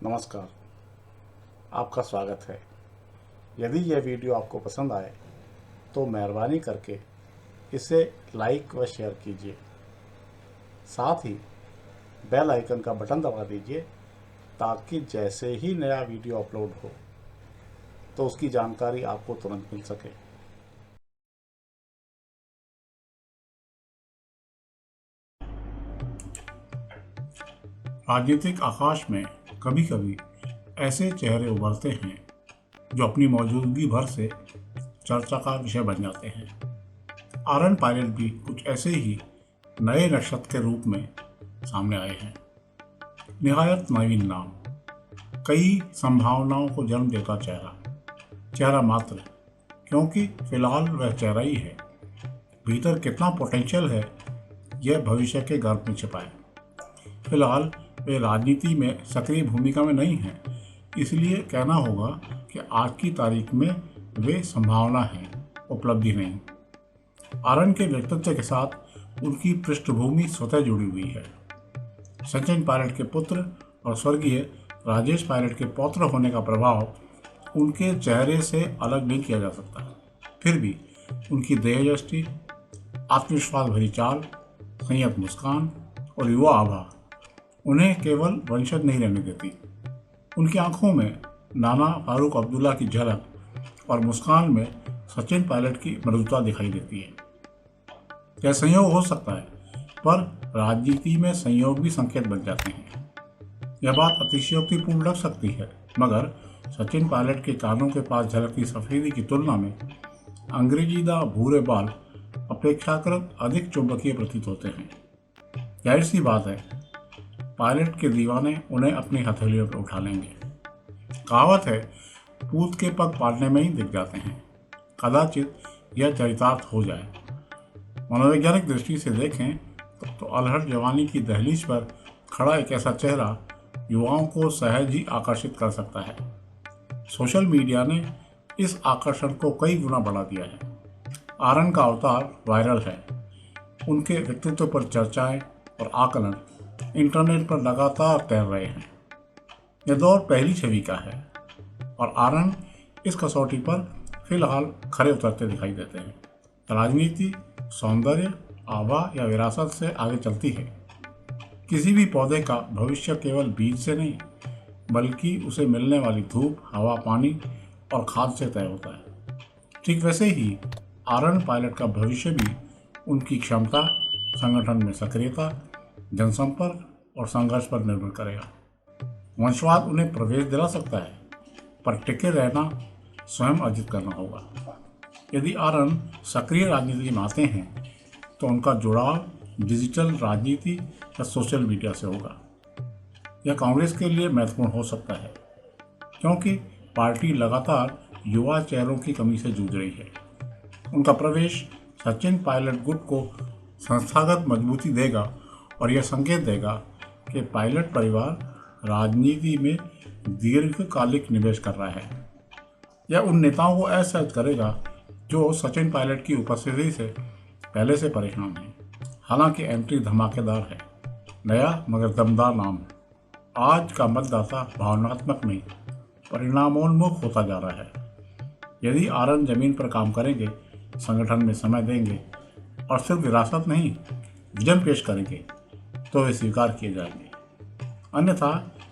नमस्कार, आपका स्वागत है। यदि यह वीडियो आपको पसंद आए तो मेहरबानी करके इसे लाइक व शेयर कीजिए। साथ ही बेल आइकन का बटन दबा दीजिए ताकि जैसे ही नया वीडियो अपलोड हो तो उसकी जानकारी आपको तुरंत मिल सके। राजनीतिक आकाश में कभी कभी ऐसे चेहरे उभरते हैं जो अपनी मौजूदगी भर से चर्चा का विषय बन जाते हैं। आरएन पायलट भी कुछ ऐसे ही नए नक्षत्र के रूप में सामने आए हैं। निहायत नवीन नाम, कई संभावनाओं को जन्म देता चेहरा मात्र, क्योंकि फिलहाल वह चेहरा ही है। भीतर कितना पोटेंशियल है यह भविष्य के गर्भ में छिपा है। फिलहाल वे राजनीति में सक्रिय भूमिका में नहीं हैं, इसलिए कहना होगा कि आज की तारीख में वे संभावना हैं, उपलब्धि नहीं। आरएन के व्यक्तित्व के साथ उनकी पृष्ठभूमि स्वतः जुड़ी हुई है। सचिन पायलट के पुत्र और स्वर्गीय राजेश पायलट के पौत्र होने का प्रभाव उनके चेहरे से अलग नहीं किया जा सकता। फिर भी उनकी देहयष्टि, आत्मविश्वास भरी चाल, संयत मुस्कान और युवा आभा उन्हें केवल वंशज नहीं रहने देती। उनकी आंखों में नाना फारूक अब्दुल्ला की झलक और मुस्कान में सचिन पायलट की मृदुता दिखाई देती है। यह संयोग हो सकता है, पर राजनीति में संयोग भी संकेत बन जाते हैं। यह बात अतिशयोक्तिपूर्ण लग सकती है, मगर सचिन पायलट के कानों के पास झलकती सफेदी की तुलना में अंग्रेजीदा भूरे बाल अपेक्षाकृत अधिक चुंबकीय प्रतीत होते हैं। जाहिर सी बात है, पायलट के दीवाने उन्हें अपनी हथेलियों पर उठा लेंगे। कहावत है, पूत के पग पालने में ही दिख जाते हैं। कदाचित यह चरितार्थ हो जाए। मनोवैज्ञानिक दृष्टि से देखें तो अलहड़ जवानी की दहलीज पर खड़ा एक ऐसा चेहरा युवाओं को सहज ही आकर्षित कर सकता है। सोशल मीडिया ने इस आकर्षण को कई गुना बढ़ा दिया है। आरएन का अवतार वायरल है। उनके व्यक्तित्व पर चर्चाएं और आकलन इंटरनेट पर लगातार तैर रहे हैं। यह दौर पहली छवि का है और आरएन इस कसौटी पर फिलहाल खरे उतरते दिखाई देते हैं। राजनीति सौंदर्य, आभा या विरासत से आगे चलती है। किसी भी पौधे का भविष्य केवल बीज से नहीं, बल्कि उसे मिलने वाली धूप, हवा, पानी और खाद से तय होता है। ठीक वैसे ही आरएन पायलट का भविष्य भी उनकी क्षमता, संगठन में सक्रियता, जनसंपर्क और संघर्ष पर निर्भर करेगा। वंशवाद उन्हें प्रवेश दिला सकता है, पर टिके रहना स्वयं अर्जित करना होगा। यदि आरएन सक्रिय राजनीति में आते हैं तो उनका जुड़ाव डिजिटल राजनीति या सोशल मीडिया से होगा। यह कांग्रेस के लिए महत्वपूर्ण हो सकता है, क्योंकि पार्टी लगातार युवा चेहरों की कमी से जूझ रही है। उनका प्रवेश सचिन पायलट गुट को संस्थागत मजबूती देगा और यह संकेत देगा कि पायलट परिवार राजनीति में दीर्घकालिक निवेश कर रहा है। यह उन नेताओं को असहज करेगा जो सचिन पायलट की उपस्थिति से पहले से परेशान हैं। हालांकि एंट्री धमाकेदार है, नया मगर दमदार नाम। आज का मतदाता भावनात्मक नहीं, परिणामोन्मुख होता जा रहा है। यदि आरएन जमीन पर काम करेंगे, संगठन में समय देंगे और सिर्फ विरासत नहीं, विजन पेश करेंगे, तो वे स्वीकार किए जाएंगे। अन्यथा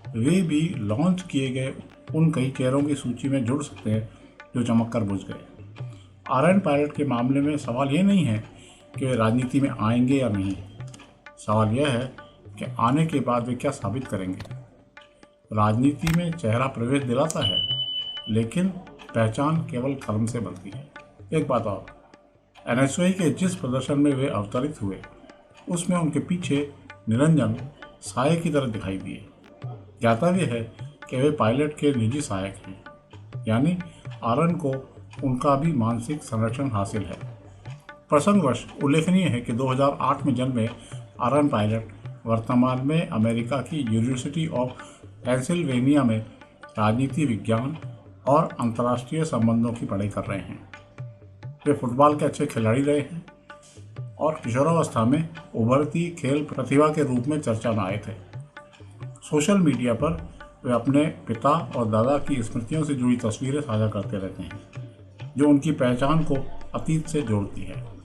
वे भी लॉन्च किए गए उन कई चेहरों की सूची में जुड़ सकते हैं जो चमक कर बुझ गए। आरएन पायलट के मामले में सवाल ये नहीं है कि वे राजनीति में आएंगे या नहीं। सवाल यह है कि आने के बाद वे क्या साबित करेंगे। राजनीति में चेहरा प्रवेश दिलाता है, लेकिन पहचान केवल कर्म से बनती है। एक बात और, एनएसयूआई के जिस प्रदर्शन में वे अवतरित हुए, उसमें उनके पीछे निरंजन साये की तरह दिखाई दिए। ज्ञातव्य है कि वे पायलट के निजी सहायक हैं, यानी आरएन को उनका भी मानसिक संरक्षण हासिल है। प्रसंगवश उल्लेखनीय है कि 2008 में जन्मे आरएन पायलट वर्तमान में अमेरिका की यूनिवर्सिटी ऑफ पेंसिल्वेनिया में राजनीति विज्ञान और अंतर्राष्ट्रीय संबंधों की पढ़ाई कर रहे हैं। वे फुटबॉल के अच्छे खिलाड़ी रहे हैं और किशोरावस्था में उभरती खेल प्रतिभा के रूप में चर्चा में आए थे। सोशल मीडिया पर वे अपने पिता और दादा की स्मृतियों से जुड़ी तस्वीरें साझा करते रहते हैं, जो उनकी पहचान को अतीत से जोड़ती है।